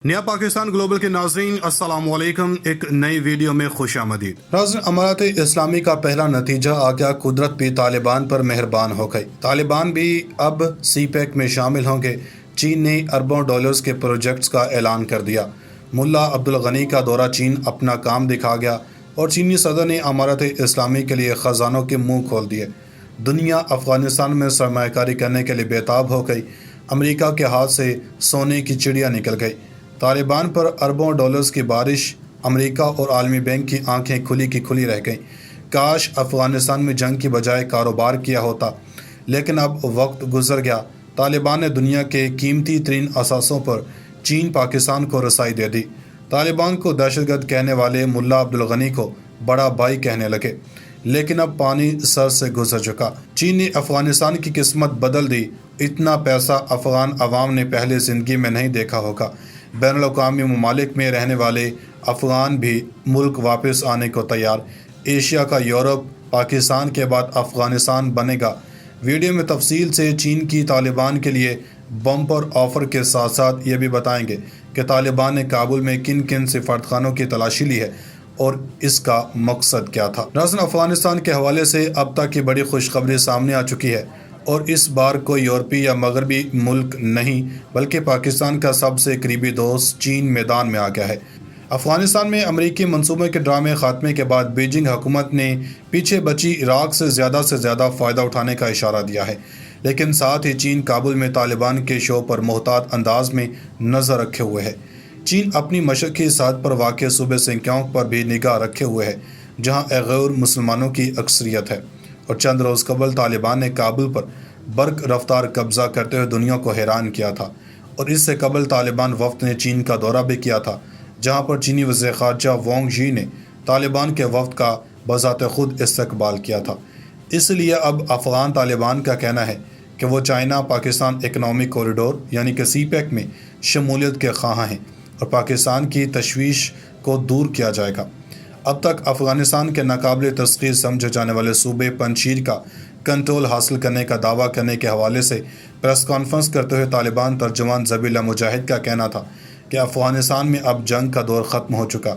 नया पाकिस्तान ग्लोबल के नाज़रीन अस्सलाम वालेकुम। एक नई वीडियो में खुश आमदीद। नाज़रीन, अमारत इस्लामी का पहला नतीजा आ गया। कुदरत भी तालिबान पर मेहरबान हो गई। तालिबान भी अब CPEC में शामिल होंगे। चीन ने अरबों डॉलर्स के प्रोजेक्ट्स का ऐलान कर दिया। मुल्ला अब्दुल गनी का दौरा चीन अपना काम दिखा गया और चीनी सदर ने अमारत इस्लामी के लिए ख़जानों के मुँह खोल दिए। दुनिया अफ़गानिस्तान में सरमायाकारी करने के लिए बेताब हो गई। अमेरिका के हाथ से सोने की चिड़िया निकल गई। तालिबान पर अरबों डॉलर्स की बारिश। अमेरिका और आलमी बैंक की आंखें खुली की खुली रह गईं। काश अफ़गानिस्तान में जंग की बजाय कारोबार किया होता, लेकिन अब वक्त गुजर गया। तालिबान ने दुनिया के कीमती तरीन असासों पर चीन पाकिस्तान को रसाई दे दी। तालिबान को दहशतगर्द कहने वाले मुल्ला अब्दुल गनी को बड़ा भाई कहने लगे, लेकिन अब पानी सर से गुजर चुका। चीन ने अफ़गानिस्तान की किस्मत बदल दी। इतना पैसा अफ़गान अवाम ने पहले ज़िंदगी में नहीं देखा होगा। बैनुल-अक़वामी ममालिक में रहने वाले अफ़गान भी मुल्क वापस आने को तैयार। एशिया का यूरोप पाकिस्तान के बाद अफ़गानिस्तान बनेगा। वीडियो में तफसील से चीन की तालिबान के लिए बम्पर ऑफ़र के साथ साथ ये भी बताएंगे कि तालिबान ने काबुल में किन किन सिफारतखानों की तलाशी ली है और इसका मकसद क्या था। नाज़रीन, अफ़गानिस्तान के हवाले से अब तक की बड़ी खुशखबरी सामने आ चुकी है और इस बार कोई यूरोपीय या मगरबी मुल्क नहीं बल्कि पाकिस्तान का सबसे करीबी दोस्त चीन मैदान में आ गया है। अफ़गानिस्तान में अमरीकी मंसूबे के ड्रामे ख़ात्मे के बाद बीजिंग हुकूमत ने पीछे बची इराक़ से ज़्यादा फ़ायदा उठाने का इशारा दिया है, लेकिन साथ ही चीन काबुल में तालिबान के शो पर मोहतात अंदाज में नज़र रखे हुए है। चीन अपनी मशरक़ी सरहद पर वाक़ सूबे सिंकियांग पर भी निगाह रखे हुए है, जहाँ गैर मुसलमानों की अक्सरियत है। और चंद रोज़ कबल तालिबान ने काबुल पर बर्क रफ्तार कब्ज़ा करते हुए दुनिया को हैरान किया था और इससे कबल तालिबान वफ़द ने चीन का दौरा भी किया था, जहां पर चीनी वज़ीर ख़ारजा वांग यी ने तालिबान के वफ़द का बज़ात खुद इस्तकबाल किया था। इसलिए अब अफ़गान तालिबान का कहना है कि वो चाइना पाकिस्तान इकनॉमिक कॉरिडोर यानी कि CPEC में शमूलियत के ख़्वाह हैं और पाकिस्तान की तशवीश को दूर किया जाएगा। अब तक अफ़गानिस्तान के नाकाबिल तस्ख़ीर समझे जाने वाले सूबे पंजशीर का कंट्रोल हासिल करने का दावा करने के हवाले से प्रेस कॉन्फ्रेंस करते हुए तालिबान तर्जुमान ज़बीहुल्लाह मुजाहिद का कहना था कि अफ़गानिस्तान में अब जंग का दौर ख़त्म हो चुका।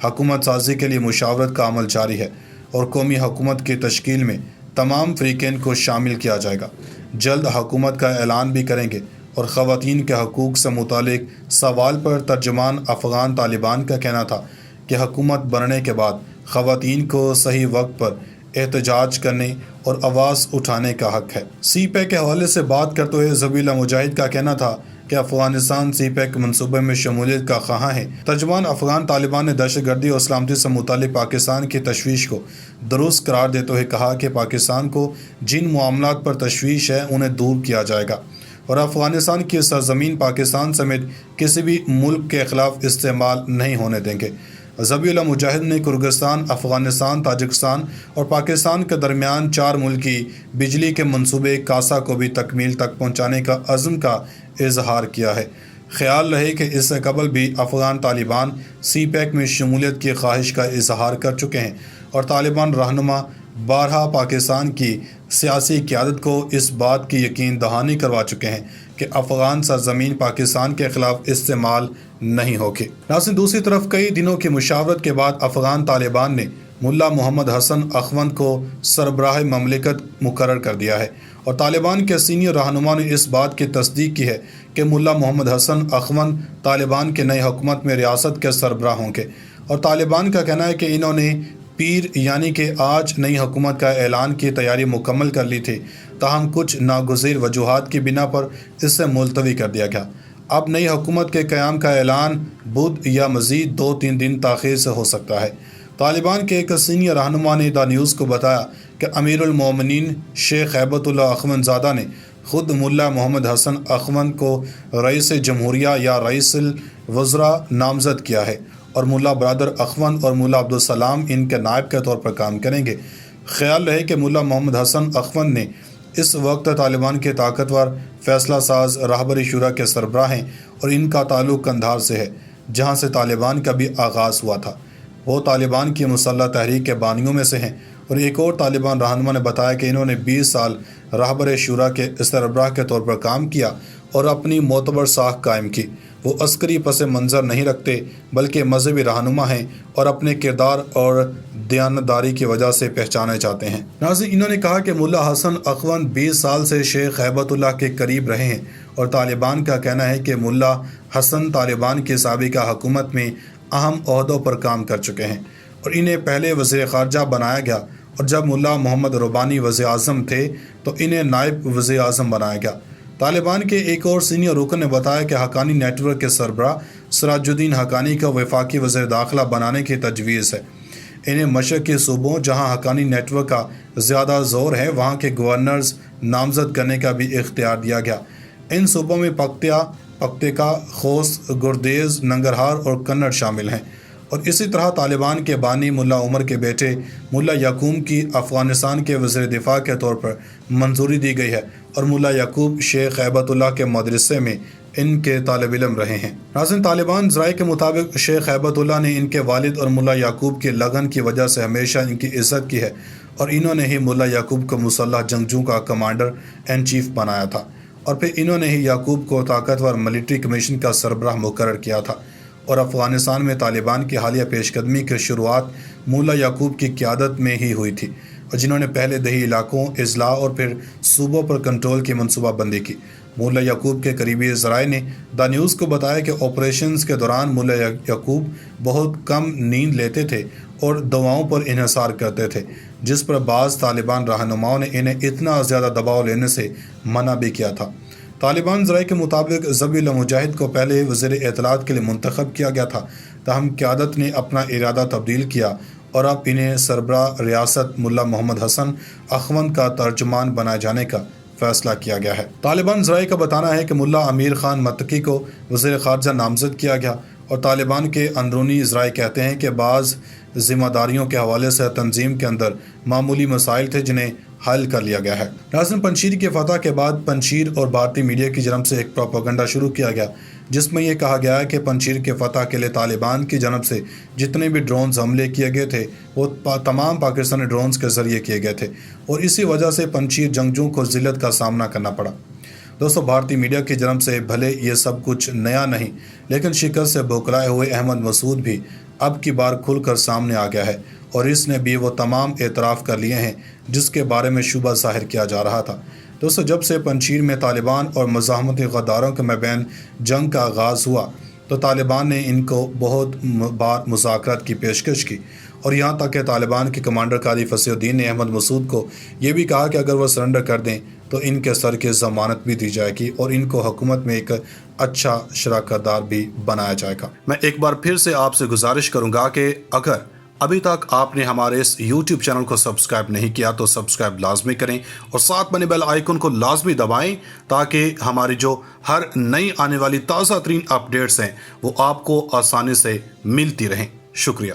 हुकूमत साजी के लिए मुशावरत का अमल जारी है और कौमी हुकूमत की तश्कील में तमाम फ़रीक़ैन को शामिल किया जाएगा। जल्द हुकूमत का ऐलान भी करेंगे। और ख़वातीन के हकूक़ से मुतालिक सवाल पर तर्जुमान अफ़गान तालिबान का कहना था कि हुकूमत बनने के बाद ख़वातीन को सही वक्त पर एहतजाज करने और आवाज़ उठाने का हक़ है। CPEC के हवाले से बात करते हुए ज़बीहुल्लाह मुजाहिद का कहना था कि अफ़गानिस्तान CPEC मनसूबे में शमूलियत का ख़्वाह है। तर्जुमान अफ़गान तालिबान ने दहशतगर्दी और सलामती से मुतालिक पाकिस्तान की तशवीश को दुरुस्त करार देते हुए कहा कि पाकिस्तान को जिन मामलात पर तशवीश है उन्हें दूर किया जाएगा और अफ़गानिस्तान की सरज़मीन पाकिस्तान समेत किसी भी मुल्क के ख़िलाफ़ इस्तेमाल नहीं होने देंगे। ज़बीहुल्लाह मुजाहिद ने किर्गिस्तान, अफ़गानिस्तान, ताजिकिस्तान और पाकिस्तान के दरमियान 4 मुल्की बिजली के मंसूबे कासा को भी तकमील तक पहुँचाने का अज़्म का इजहार किया है। ख्याल रहे कि इससे कबल भी अफ़गान तालिबान CPEC में शमूलियत की ख्वाहिश का इजहार कर चुके हैं और तालिबान रहनुमा बारहा पाकिस्तान की सियासी क़यादत को इस बात की यकीन दहानी करवा चुके हैं कि अफ़गान सरज़मीन पाकिस्तान के ख़िलाफ़ इस्तेमाल नहीं होगी। नाज़रीन, दूसरी तरफ कई दिनों की मुशावरत के बाद अफ़गान तालिबान ने मुल्ला मोहम्मद हसन अख़वंद को सरबराह ममलिकत मुकर्रर कर दिया है और तालिबान के सीनियर रहनुमा ने इस बात की तस्दीक की है कि मुल्ला मोहम्मद हसन अख़वंद तालिबान के नई हुकूमत में रियासत के सरबराह होंगे। और तालिबान का कहना है कि इन्होंने पीर यानी कि आज नई हुकूमत का ऐलान की तैयारी मुकम्मल कर ली थी, ताहम कुछ नागुज़ीर वजूहात की बिना पर इससे मुलतवी कर दिया गया। अब नई हुकूमत के क़याम का ऐलान बुध या मज़ीद 2-3 दिन ताख़ीर से हो सकता है। तालिबान के एक सीनियर रहनुमा ने द न्यूज़ को बताया कि अमीरुल मोमिनीन शेख हैबतुल्लाह अख़वंदज़ादा ने ख़ुद मुल्ला मोहम्मद हसन अख़वंद को रईस जमहूरिया या रईसुल वज़रा नामज़द किया है और मुल्ला बरदर अख़वंद और मुल्ला अब्दुल सलाम इनके नायब के तौर पर काम करेंगे। ख्याल रहे कि मुल्ला मोहम्मद हसन अख़वंद ने इस वक्त तालिबान के ताकतवर फ़ैसला साज रहबरी शुरा के सरबराह हैं और इनका ताल्लुक़ कंधार से है, जहाँ से तालिबान का भी आगाज़ हुआ था। वो तालिबान की मुसल्लह तहरीक के बानियों में से हैं और एक और तालिबान रहनुमा ने बताया कि इन्होंने 20 साल रहबर शुरा के सरबराह के तौर पर काम किया और अपनी मोतबर साख कायम की। वो अस्करी पस मंज़र नहीं रखते बल्कि मजहबी रहनुमा हैं और अपने किरदार और दयानतदारी की वजह से पहचाने जाते हैं। नाज़रीन, इन्होंने कहा कि मुल्ला हसन अखवंद 20 साल से शेख हैबतुल्लाह के करीब रहे हैं और तालिबान का कहना है कि मुल्ला हसन तालिबान की साबिका हुकूमत में अहम ओहदों पर काम कर चुके हैं और इन्हें पहले वज़ीर ख़ारजा बनाया गया और जब मुल्ला मोहम्मद रुबानी वज़ीर आज़म थे तो इन्हें नायब वज़ीर आज़म बनाया गया। तालिबान के एक और सीनियर रुकन ने बताया कि हक्कानी नेटवर्क के सरबराह सिराजुद्दीन हक्कानी को वफाकी वज़ीर दाखिला बनाने की तजवीज़ है। इन्हें मशरक़ी सूबों जहाँ हक्कानी नेटवर्क का ज़्यादा ज़ोर है वहाँ के गवर्नर्स नामज़द करने का भी इख्तियार दिया गया। इन सूबों में पख्तिका, खोस्त, गुर्देज़, नंगरहार और कन्नड़ शामिल हैं और इसी तरह तालिबान के बानी मुल्ला उमर के बेटे मुल्ला याकूब की अफ़गानिस्तान के वज़ीर दिफ़ा के तौर पर मंजूरी दी गई है और मुल्ला याकूब शेख हैबतुल्लाह के मदरसे में इनके तालिब इल्म रहे हैं। नाज़रीन, तालिबान ज़राए के मुताबिक शेख हैबतुल्लाह ने इनके वालिद और मुल्ला याकूब की लगन की वजह से हमेशा इनकी इज़्ज़त की है और इन्होंने ही मुल्ला याकूब को मुसल्लह जंगजू का कमांडर एंड चीफ बनाया था और फिर इन्होंने ही याकूब को ताकतवर मिलिट्री कमीशन का सरबराह मुकर्रर किया था और अफ़गानिस्तान में तालिबान की हालिया पेशकदमी की शुरुआत मुल्ला याकूब की क़यादत में ही हुई थी और जिन्होंने पहले दही इलाकों, अजला और फिर सूबों पर कंट्रोल की मनसूबाबंदी की। मुल्ला याकूब के करीबी ज़राए ने द न्यूज़ को बताया कि ऑपरेशंस के दौरान मुल्ला याकूब बहुत कम नींद लेते थे और दवाओं पर इन्हिसार करते थे, जिस पर बाज़ तालिबान रहनुमाओं ने इन्हें इतना ज़्यादा दबाव लेने से मना भी किया था। तालिबान ज़राए के मुताबिक ज़बीहुल्लाह मुजाहिद को पहले वज़ीर इत्तलात के लिए मुंतखब किया गया था, ताहम क़यादत ने अपना इरादा तब्दील किया और अब इन्हें सरबराह रियासत मुल्ला मोहम्मद हसन अखवंद का तर्जुमान बनाए जाने का फैसला किया गया है। तालिबान ज़राए का बताना है कि मुल्ला अमीर खान मत्तकी को वज़ीर ख़ारजा नामज़द किया गया और तालिबान के अंदरूनी ज़राए कहते हैं कि बाज़ ज़िम्मेदारियों के हवाले से तंजीम के अंदर मामूली मसाइल थे जिन्हें हल कर लिया गया है। नाज़रीन, पंजशीर के फतह के बाद पंजशीर और भारतीय मीडिया की जानब से एक प्रोपेगेंडा शुरू किया गया जिसमें यह कहा गया है कि पंजशीर के फतह के लिए तालिबान की जानब से जितने भी ड्रोन्स हमले किए गए थे वो तमाम पाकिस्तानी ड्रोन्स के ज़रिए किए गए थे और इसी वजह से पंजशीर जंगजू को ज़िल्लत का सामना करना पड़ा। दोस्तों, भारतीय मीडिया की जानब से भले ये सब कुछ नया नहीं, लेकिन शिकस्त से बौखलाए हुए अहमद मसूद भी अब की बार खुलकर सामने आ गया है और इसने भी वो तमाम एतराफ़ कर लिए हैं जिसके बारे में शुबा ज़ाहिर किया जा रहा था। दोस्तों, जब से पंजशीर में तालिबान और मज़ाहमती गद्दारों के मबैन जंग का आगाज़ हुआ तो तालिबान ने इनको बहुत बार मुज़ाकरात की पेशकश की और यहाँ तक कि तालिबान के कमांडर कादी फसीउद्दीन ने अहमद मसूद को ये भी कहा कि अगर वो सरेंडर कर दें तो इनके सर की ज़मानत भी दी जाएगी और इनको हुकूमत में एक अच्छा शराकतदार भी बनाया जाएगा। मैं एक बार फिर से आपसे गुजारिश करूँगा कि अगर अभी तक आपने हमारे इस YouTube चैनल को सब्सक्राइब नहीं किया तो सब्सक्राइब लाजमी करें और साथ बने बेल आइकन को लाजमी दबाएं ताकि हमारी जो हर नई आने वाली ताज़ा तरीन अपडेट्स हैं वो आपको आसानी से मिलती रहें। शुक्रिया।